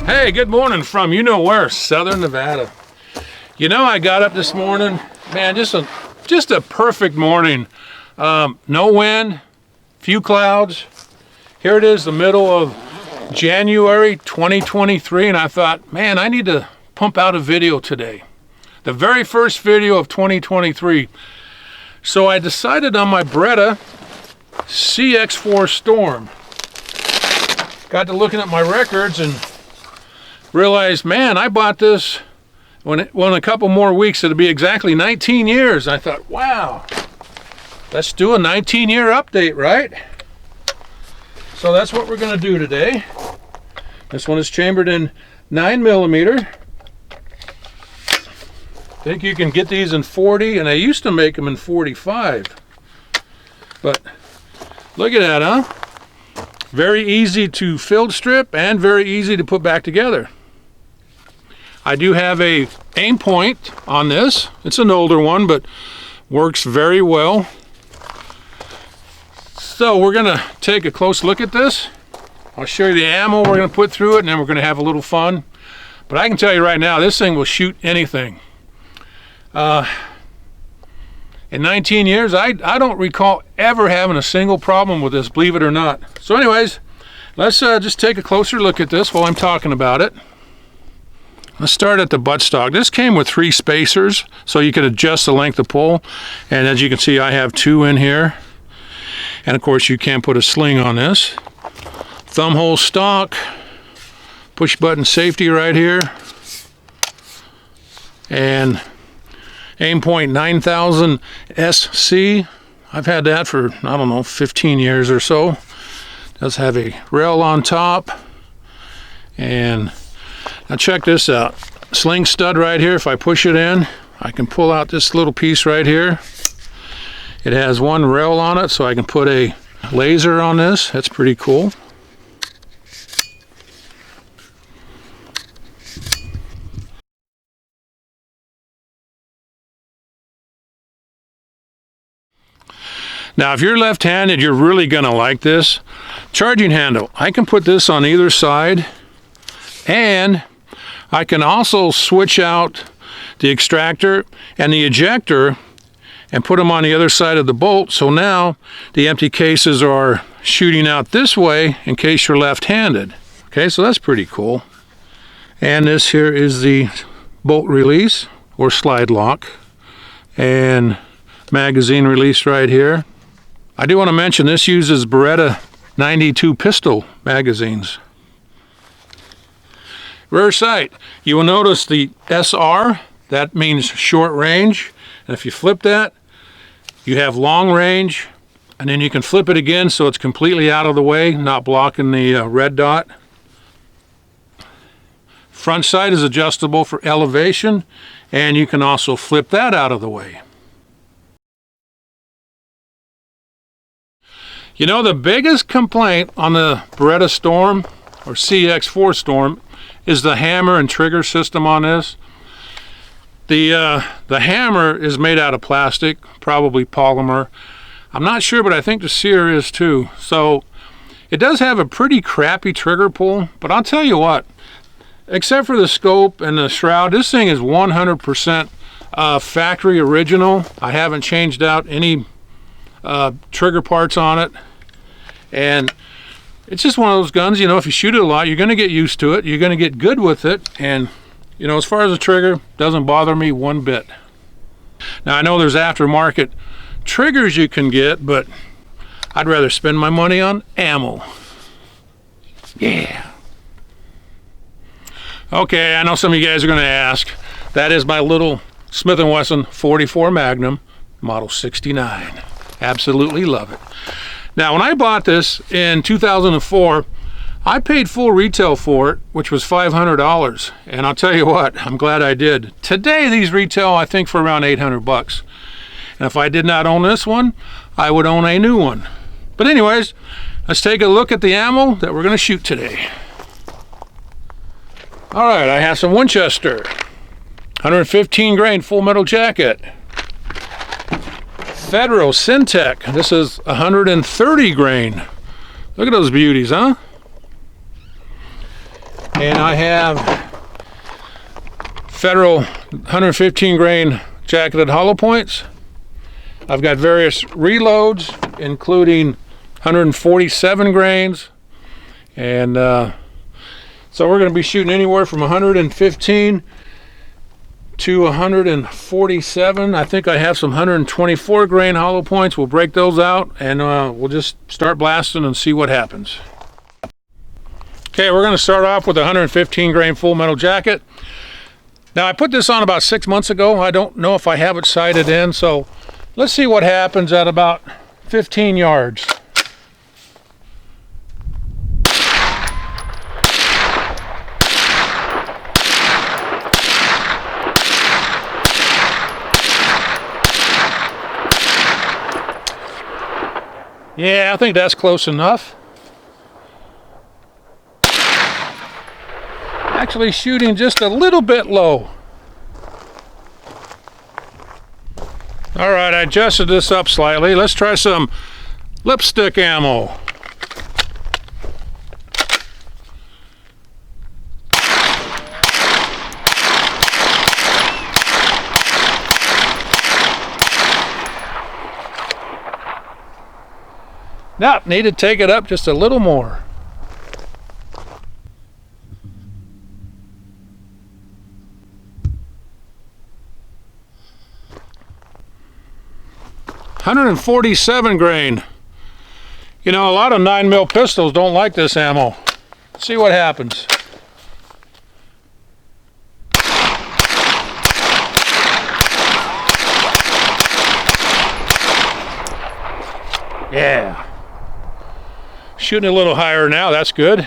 Hey, good morning from you know where, Southern Nevada. You know, I got up this morning, man, just a perfect morning. No wind, few clouds. Here it is, the middle of January 2023, and I thought, man, I need to pump out a video today. The very first video of 2023. So I decided on my Beretta Cx4 Storm. Got to looking at my records and realized, man, I bought this when a couple more weeks, it'll be exactly 19 years. I thought, wow, let's do a 19-year update, right? So that's what we're going to do today. This one is chambered in 9mm. I think you can get these in 40, and I used to make them in 45. But look at that, huh? Very easy to field strip and very easy to put back together. I do have a aim point on this. It's an older one, but works very well. So we're gonna take a close look at this. I'll show you the ammo we're gonna put through it, and then we're gonna have a little fun. But I can tell you right now, this thing will shoot anything. In 19 years, I don't recall ever having a single problem with this, believe it or not. So anyways, let's just take a closer look at this while I'm talking about it. Let's start at the buttstock. This came with 3 spacers, so you could adjust the length of pull. And as you can see, I have 2 in here. And of course, you can put a sling on this. Thumb hole stock, push button safety right here. And aim point 9000 SC. I've had that for, I don't know, 15 years or so. Does have a rail on top. And now check this out. Sling stud right here. If I push it in, I can pull out this little piece right here. It has one rail on it, so I can put a laser on this. That's pretty cool. Now, if you're left-handed, you're really gonna like this. Charging handle. I can put this on either side, and I can also switch out the extractor and the ejector and put them on the other side of the bolt. So now the empty cases are shooting out this way in case you're left-handed. Okay, so that's pretty cool. And this here is the bolt release or slide lock, and magazine release right here. I do want to mention this uses Beretta 92 pistol magazines. Rear sight. You will notice the SR, that means short range. And if you flip that, you have long range. And then you can flip it again so it's completely out of the way, not blocking the red dot. Front sight is adjustable for elevation, and you can also flip that out of the way. You know, the biggest complaint on the Beretta Storm, or Cx4 Storm, is the hammer and trigger system on this. The hammer is made out of plastic, probably polymer. I'm not sure, but I think the sear is too. So it does have a pretty crappy trigger pull, but I'll tell you what, except for the scope and the shroud, this thing is 100% factory original. I haven't changed out any trigger parts on it, and it's just one of those guns, you know, if you shoot it a lot, you're going to get used to it, you're going to get good with it, and you know, as far as the trigger, doesn't bother me one bit. Now I know there's aftermarket triggers you can get, but I'd rather spend my money on ammo. Yeah. Okay, I know some of you guys are going to ask, that is my little Smith & Wesson 44 Magnum, model 69. Absolutely love it. Now, when I bought this in 2004, I paid full retail for it, which was $500. And I'll tell you what, I'm glad I did. Today, these retail, I think, for around 800 bucks. And if I did not own this one, I would own a new one. But anyways, let's take a look at the ammo that we're going to shoot today. All right, I have some Winchester, 115 grain full metal jacket. Federal Syntech, this is 130 grain. Look at those beauties, huh? And I have Federal 115 grain jacketed hollow points. I've got various reloads, including 147 grains. And so we're going to be shooting anywhere from 115 to 147. I think I have some 124 grain hollow points. We'll break those out and we'll just start blasting and see what happens. Okay, we're going to start off with a 115 grain full metal jacket. Now I put this on about 6 months ago. I don't know if I have it sighted in, so let's see what happens at about 15 yards. Yeah, I think that's close enough. Actually shooting just a little bit low. All right, I adjusted this up slightly. Let's try some lipstick ammo. Now, need to take it up just a little more. .147 grain. You know, a lot of 9mm pistols don't like this ammo. Let's see what happens. Yeah. Shooting a little higher now, that's good.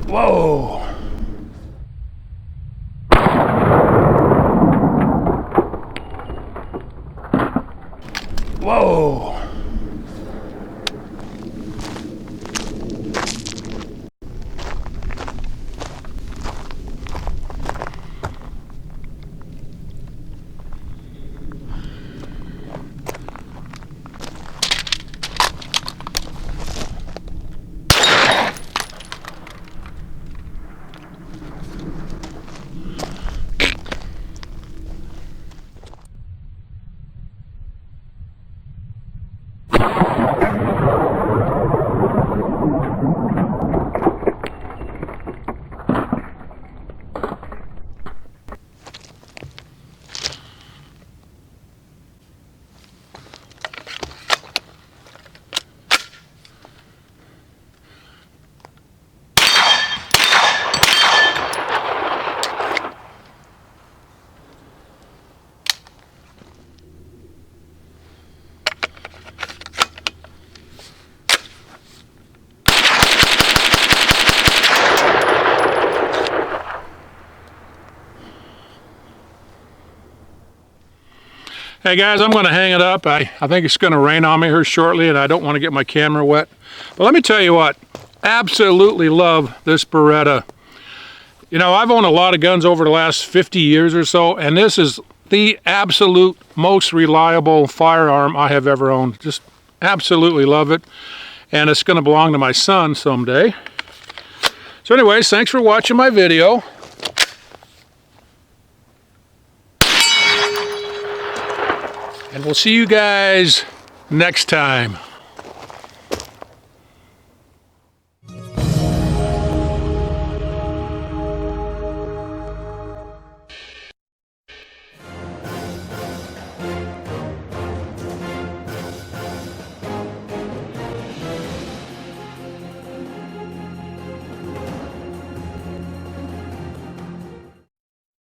Whoa. Whoa. Hey guys, I'm going to hang it up. I think it's going to rain on me here shortly and I don't want to get my camera wet. But let me tell you what, absolutely love this Beretta. You know, I've owned a lot of guns over the last 50 years or so, and this is the absolute most reliable firearm I have ever owned. Just absolutely love it. And it's going to belong to my son someday. So anyways, thanks for watching my video. And we'll see you guys next time.